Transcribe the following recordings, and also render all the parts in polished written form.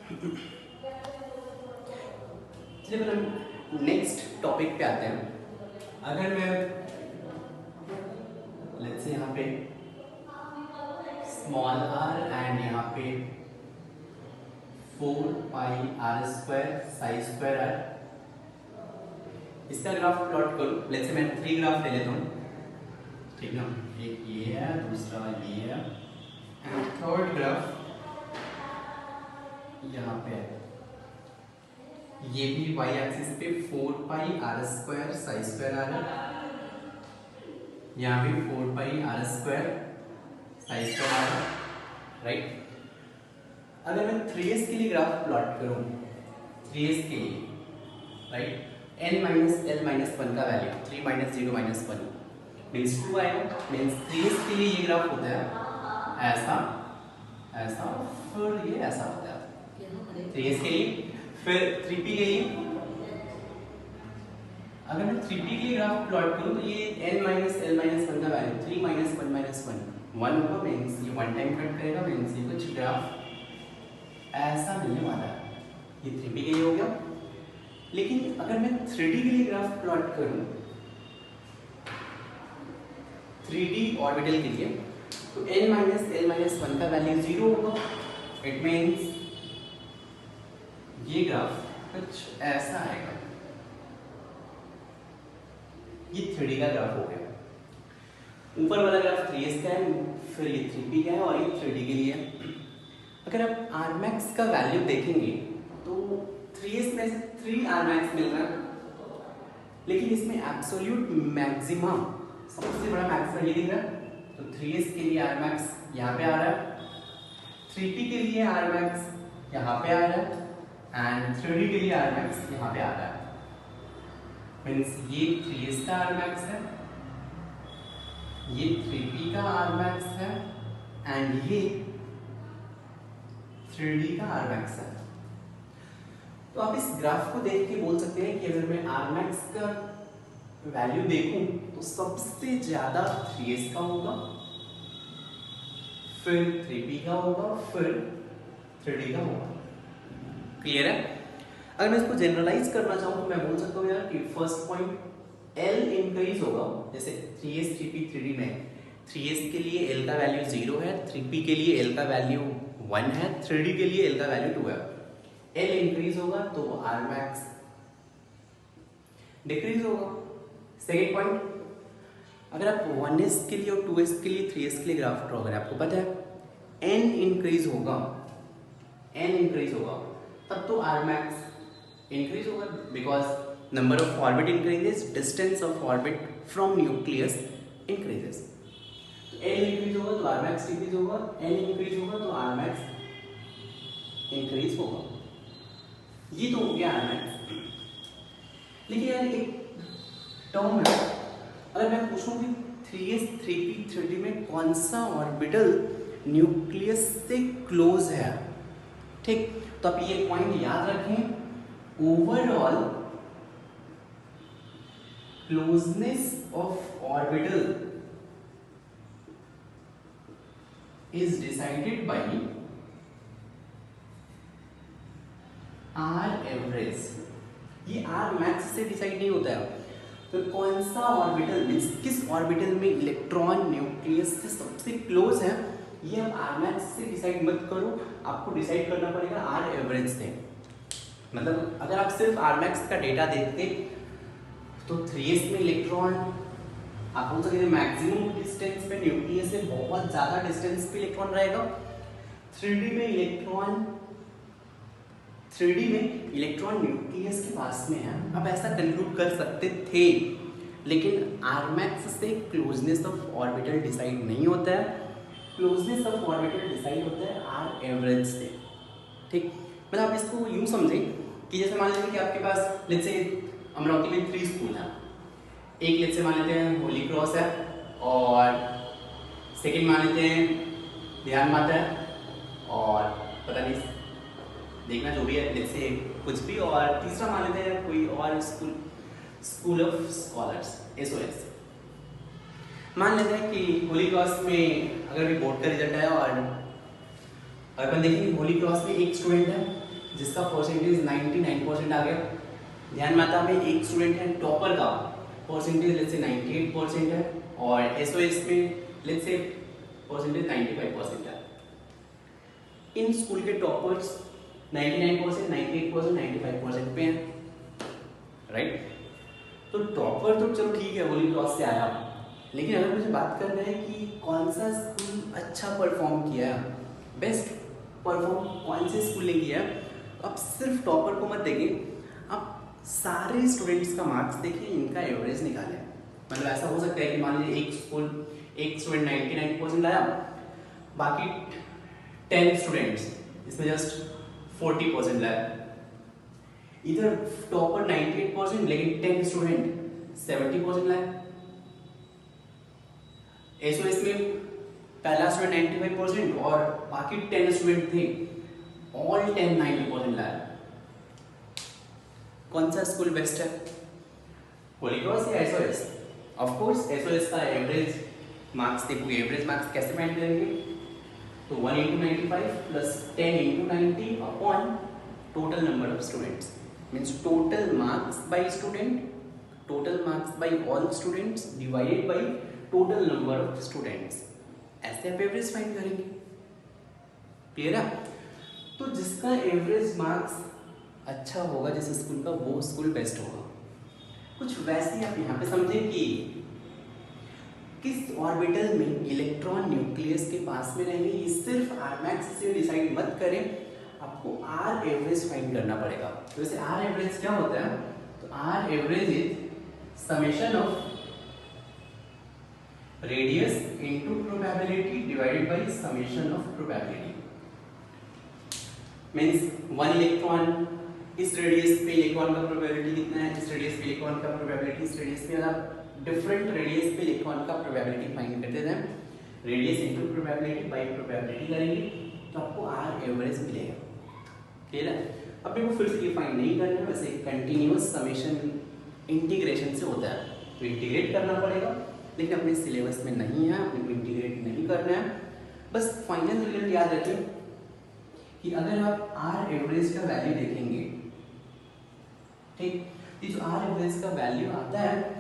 चलिए फिर हम नेक्स्ट टॉपिक पे आते हैं। अगर मैं लेट्स से यहाँ पे स्मॉल r एंड यहाँ पे 4 पाई r square Sai square r, इसका ग्राफ प्लॉट करूँ। लेट्स से मैं 3 ग्राफ ले लेता हूँ, ठीक ना। एक ये है, दूसरा ये है एंड थर्ड ग्राफ यहाँ पे है। ये भी y एक्सिस पे 4 पाई r square Sai square r है, यहाँ भी 4 पाई r square Sai square r है, राइट। अगर मैं 3s के लिए ग्राफ प्लॉट करूँ, 3s के लिए, right, n minus l minus 1 का वैल्यू 3 माइनस 0 माइनस 1 मीन्स 2 आएगा। मीन्स 3s के लिए ये ग्राफ होता है ऐसा ऐसा, फिर ये ऐसा होता है 3s के लिए। फिर 3p के लिए अगर मैं 3p के लिए ग्राफ प्लॉट करूँ तो ये n माइनस l माइनस 1 का वैल्यू 3 माइनस 1 माइनस 1 होगा। मीन्स ये 1 टाइम कट करेगा। मीन्स ये कुछ ग्राफ ऐसा मिलने वाला है। ये 3p के लिए हो गया। लेकिन अगर मैं 3d के लिए ग्राफ प्लॉट करूँ, 3d ऑर्बिटल के लिए, तो n माइनस l माइनस 1 का वैल्यू 0 होगा। इट मीन्स ये ग्राफ कुछ ऐसा आएगा। ये 3D का ग्राफ हो गया। ऊपर वाला ग्राफ 3s का है, फिर ये 3p का है और ये 3D के लिए है। अगर आप Rmax का वैल्यू देखेंगे तो 3s में से 3 Rmax मिल रहा है, लेकिन इसमें एब्सोल्यूट मैक्सिमा, सबसे बड़ा मैक्सिमा ये दिख रहा है। तो 3s के लिए Rmax यहाँ पे आ रहा है, 3p के लिए Rmax यहाँ पे आ रहा है एंड 3d के लिए Rmax यहाँ पे आ रहा है। मीन्स ये 3s का Rmax है, ये 3p का Rmax है एंड ये 3d का Rmax है। तो आप इस ग्राफ को देख के बोल सकते हैं कि अगर मैं Rmax का वैल्यू देखूं तो सबसे ज्यादा 3s का होगा, फिर 3p का होगा, फिर 3d का होगा। क्लियर है? अगर मैं इसको जनरलाइज करना चाहूँ तो मैं बोल सकता हूँ यार कि फर्स्ट पॉइंट L इंक्रीज होगा। जैसे 3s 3p 3d में 3s के लिए L का वैल्यू 0 है, 3p के लिए L का वैल्यू 1 है, 3d के लिए L का वैल्यू 2 है। L इंक्रीज होगा तो Rmax डिक्रीज होगा। सेकेंड पॉइंट, अगर आप 1s के लिए और 2s के लिए 3s के लिए ग्राफ ड्रॉ करें, आपको पता है n इंक्रीज होगा, तब तो Rmax इंक्रीज होगा, because number of orbit increases, distance of orbit from nucleus increases. तो L इंक्रीज होगा तो Rmax इंक्रीज होगा, N इंक्रीज होगा तो Rmax इंक्रीज होगा। ये तो हो गया Rmax। लेकिन यार एक टर्म है, अगर मैं पूछूं कि 3s 3p 3d में कौन सा ऑर्बिटल न्यूक्लियस से क्लोज है, ठीक, तो आप ये पॉइंट याद रखें। Overall closeness of orbital is decided by R average. ये Rmax से डिसाइड नहीं होता है। तो कौन सा ऑर्बिटल मीन्स किस ऑर्बिटल में इलेक्ट्रॉन न्यूक्लियस से सबसे क्लोज है, ये आप Rmax से डिसाइड मत करो, आपको डिसाइड करना पड़ेगा R एवरेज से। मतलब अगर आप सिर्फ Rmax का डेटा देखते तो 3s में इलेक्ट्रॉन आप बोल सकते हैं मैक्सिमम डिस्टेंस पे न्यूक्लियस से बहुत ज़्यादा डिस्टेंस पे इलेक्ट्रॉन रहेगा। 3d में इलेक्ट्रॉन न्यूक्लियस के पास में है, आप ऐसा कंक्लूड कर सकते थे। लेकिन Rmax से क्लोजनेस ऑफ ऑर्बिटल डिसाइड नहीं होता है, क्लोजनेस ऑफ ऑर्बिटल डिसाइड होता है R एवरेज से, ठीक। मतलब आप इसको यूँ समझें कि जैसे मान लीजिए कि आपके पास लेट्स से अमरावती में 3 स्कूल हैं। एक लेट्स से मान लेते हैं होली क्रॉस है, और सेकंड मान लेते हैं ध्यान माता है, और पता नहीं देखना जो भी है लेट्स से कुछ भी, और तीसरा मान लेते हैं कोई और स्कूल ऑफ स्कॉलर्स SOS। मान लेते हैं कि होली क्रॉस में अगर भी बोर्ड का रिजल्ट आया और अपन देखेंगे होली क्रॉस में एक स्टूडेंट है जिसका परसेंटेज 99% आ गया। ध्यान में आता है एक स्टूडेंट है टॉपर का परसेंटेज लेट्स से 98% है और एसओएस में लेट्स से परसेंटेज 95% है। इन स्कूल के टॉपर्स 99%, 98%, 95% पे हैं, राइट। तो टॉपर तो चलो ठीक है, होली क्रॉस से आया, लेकिन अगर मुझे बात करना है कि कौन सा स्कूल अच्छा परफॉर्म किया है, बेस्ट परफॉर्म कौन से स्कूल ने किया है, अब सिर्फ टॉपर को मत देखिए, आप सारे स्टूडेंट्स का मार्क्स देखिए, इनका एवरेज निकालें। मतलब ऐसा हो सकता है कि मान लीजिए एक स्टूडेंट 99% लाया, बाकी 10 स्टूडेंट्स इसमें जस्ट 40% लाया। इधर टॉपर 98% लेकिन 10 स्टूडेंट 70% लाए। एसओएस में पहला स्टूडेंट 95% और बाकी 10 स्टूडेंट थे, ऑल 10 90% लाए। कौन सा स्कूल बेस्ट है, होली क्रॉस या एसओएस? ऑफ कोर्स एसओएस का एवरेज मार्क्स देखो, एवरेज मार्क्स कैसे फाइंड करेंगे, तो 1 into 95 plus 10 into 90 upon total number of students, means total marks by student, total marks by all students divided by total number of students, ऐसे आप average find करेंगे। Clear है? तो जिसका एवरेज मार्क्स अच्छा होगा जिस स्कूल का, वो स्कूल बेस्ट होगा। कुछ वैसे आप यहाँ पे समझे कि किस ऑर्बिटल में इलेक्ट्रॉन न्यूक्लियस के पास में रहेंगे, ये सिर्फ आरमैक्स से डिसाइड मत करें, आपको आर एवरेज फाइंड करना पड़ेगा। तो वैसे आर एवरेज क्या होता है, तो r average is summation of radius into probability divided by summation of probability. Means 1 electron, इस रेडियस पे इलेक्ट्रॉन का प्रोबेबिलिटी कितना है, इस रेडियस पे इलेक्ट्रॉन का प्रोबेबिलिटी, इस रेडियस पे अगर डिफरेंट रेडियस पे इलेक्ट्रॉन का प्रोबेबिलिटी फाइंड करते हैं, radius into probability bye probability करेंगे तो आपको आर एवरेज मिलेगा। क्लियर है? अब देखो फिर से ये फाइंड नहीं करना है, वैसे कंटीन्यूअस समेशन इंटीग्रेशन से होता है, तो इंटीग्रेट करना पड़ेगा, लेकिन अपने सिलेबस में नहीं है, अपने को इंटीग्रेट नहीं करना है। बस फाइनल रिजल्ट याद रखें कि अगर आप आर एवरेज का वैल्यू देखेंगे, ठीक, ये जो आर एवरेज का वैल्यू आता है,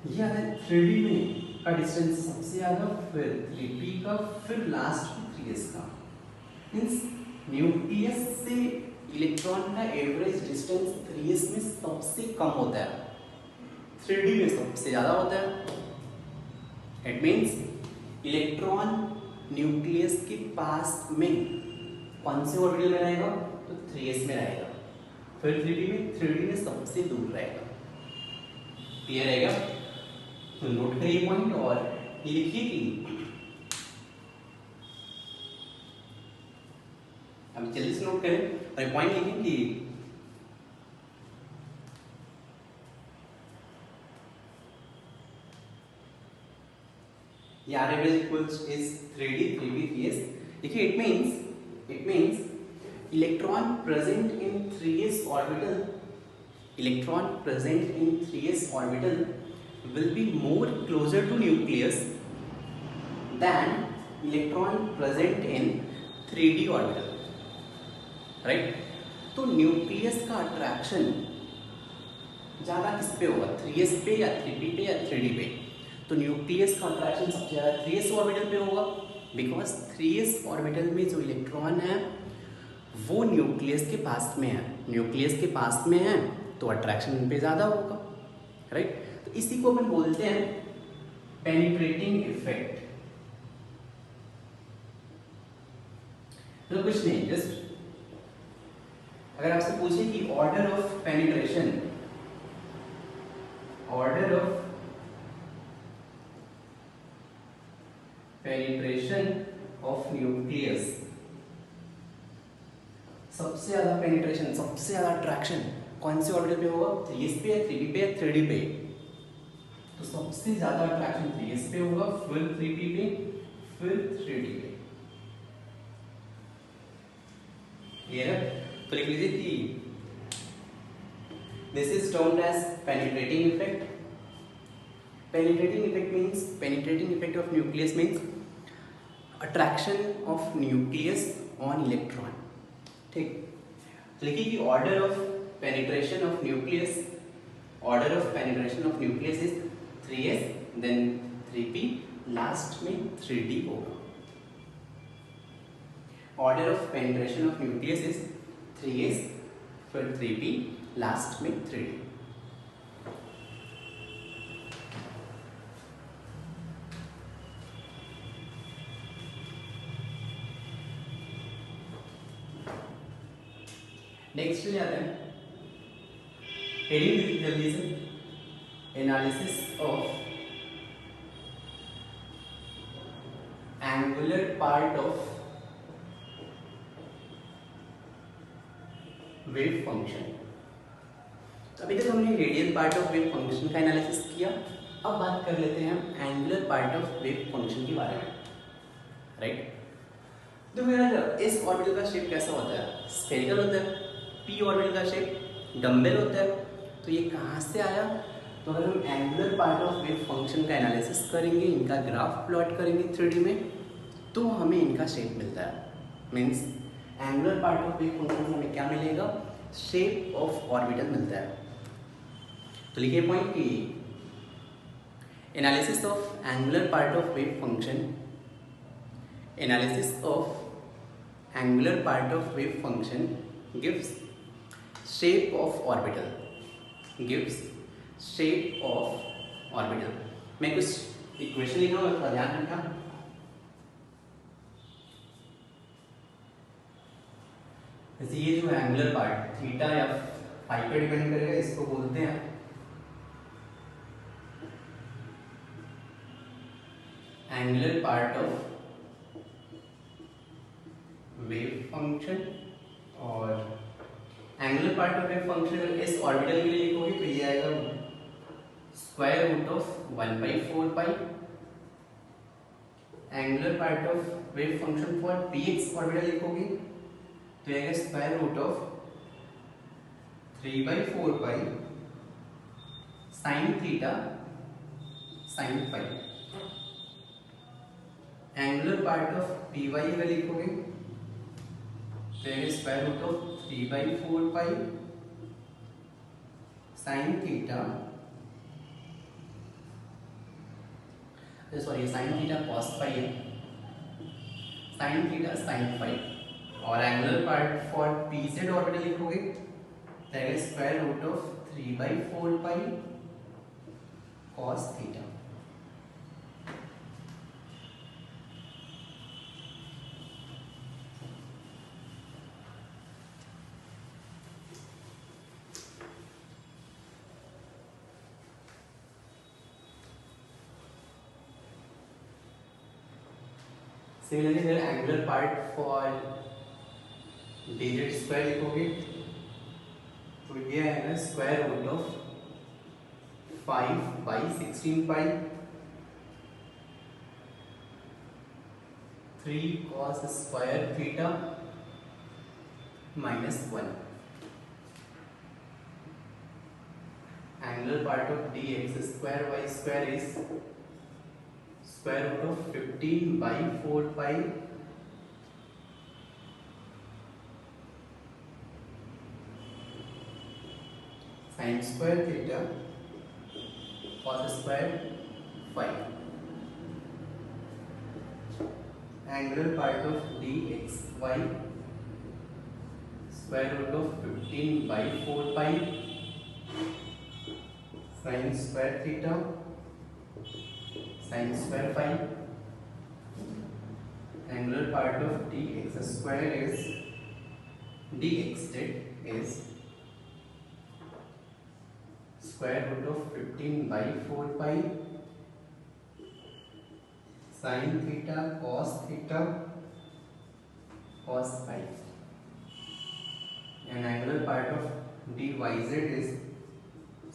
ये आता है 3D में का डिस्टेंस सबसे ज़्यादा, फिर 3p का, फिर लास्ट में 3s का। मीन्स न्यूक्लियस से इलेक्ट्रॉन का एवरेज डिस्टेंस 3s में सबसे कम होता है, 3D में सबसे ज़्यादा होता है। इट मीन्स इलेक्ट्रॉन न्यूक्लियस के पास में कौन से ऑर्बिटल में रहेगा, तो 3s में रहेगा, फिर 3D में सबसे दूर रहेगा। क्लियर रहेगा? तो नोट करिए पॉइंट और ये लिखिए कि अब जल्दी से नोट करें और पॉइंट लिखें कि are average equals is 3D 3p 3s। देखिए it means electron present in 3s orbital, electron present in 3s orbital will be more closer to nucleus than electron present in 3D orbital, right? तो nucleus का attraction ज़्यादा किस पे होगा, 3s पे या 3p पे या 3D पे? तो न्यूक्लियस का अट्रैक्शन सबसे ज़्यादा 3s ऑर्बिटल पे होगा, बिकॉज 3s ऑर्बिटल में जो इलेक्ट्रॉन है वो न्यूक्लियस के पास में है, न्यूक्लियस के पास में है तो अट्रैक्शन उन पे ज़्यादा होगा, राइट? तो इसी को अपन बोलते हैं पेनिट्रेटिंग इफेक्ट। तो कुछ नहीं, जस्ट अगर आपसे पूछे कि order of penetration, order of penetration of nucleus, सबसे ज्यादा पेनिट्रेशन, सबसे ज्यादा अट्रैक्शन कौन से ऑर्बिटल पे होगा, 3s पे या 3p पे या 3D पे? तो सबसे ज्यादा अट्रैक्शन 3s पे होगा, फिर 3p पे, फिर 3D पे। क्लियर है? तो लिख लीजिए कि this is termed as penetrating effect. Penetrating effect means, penetrating effect of nucleus means attraction of nucleus on electron, ठीक। तो लिखिए कि order of penetration of nucleus is 3s then 3p last में 3d होगा। Order of penetration of nucleus is 3s फिर 3p last में 3d। Next में आते हैं heading analysis of angular part of wave function. अभी तक हमने radial part of wave function का एनालिसिस किया, अब बात कर लेते हैं हम angular part of wave function के बारे में, राइट। देखो यार, इस ऑर्बिटल का शेप कैसा होता है, स्फेरिकल होता है। पी ऑर्बिटल का शेप डम्बेल होता है। तो ये कहाँ से आया, तो अगर हम angular part of wave function का एनालिसिस करेंगे, इनका ग्राफ प्लॉट करेंगे 3D में, तो हमें इनका शेप मिलता है। Means angular part of wave function से हमें क्या मिलेगा, शेप ऑफ ऑर्बिटल मिलता है। तो लिखिए पॉइंट कि analysis of angular part of wave function, analysis of angular part of wave function gives shape of orbital, gives shape of orbital। मैं कुछ इक्वेशन लिखा हूँ, उसका ध्यान रखना। जैसे ये जो एंगुलर पार्ट थीटा या फाई पे डिपेंड करेगा, इसको बोलते हैं angular part of wave function. और angular part of wave function अगर इस ऑर्बिटल के लिए लिखोगे तो ये आएगा square root of 1/4 pi. Angular part of wave function for px orbital लिखोगे तो आएगा square root of 3/4 pi sine theta sine phi. Angular part of py अगर लिखोगे तो आएगा square root of 3/4 pi sine theta, sorry sine theta cos phi है, sine theta sine phi. और angular part for pz orbital लिखोगे that is square root of 3/4 pi cos theta. Similarly, the angular part for dz square लिखोगे तो ये आएगा square root of 5/16 pi 3 cos square theta -1। Angular part of dx square y square is square root of 15/4 pi sin square theta cos square phi। Angular part of dxy square root of 15/4 pi sin square theta sin square phi। Angular part of dx square is square root of 15/4 pi sin theta cos phi। And angular part of dyz is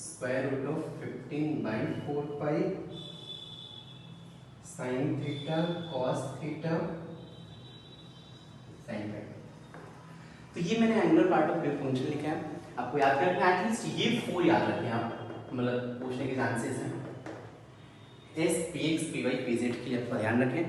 square root of 15/4 pi sin theta cos theta sin phi। तो ये मैंने angular part of wave function लिखा है। आपको याद करना है, at least ये 4 याद रखें आप, मतलब पूछने के चांसेस हैं। S p x p y p z के लिए आपका ध्यान रखें।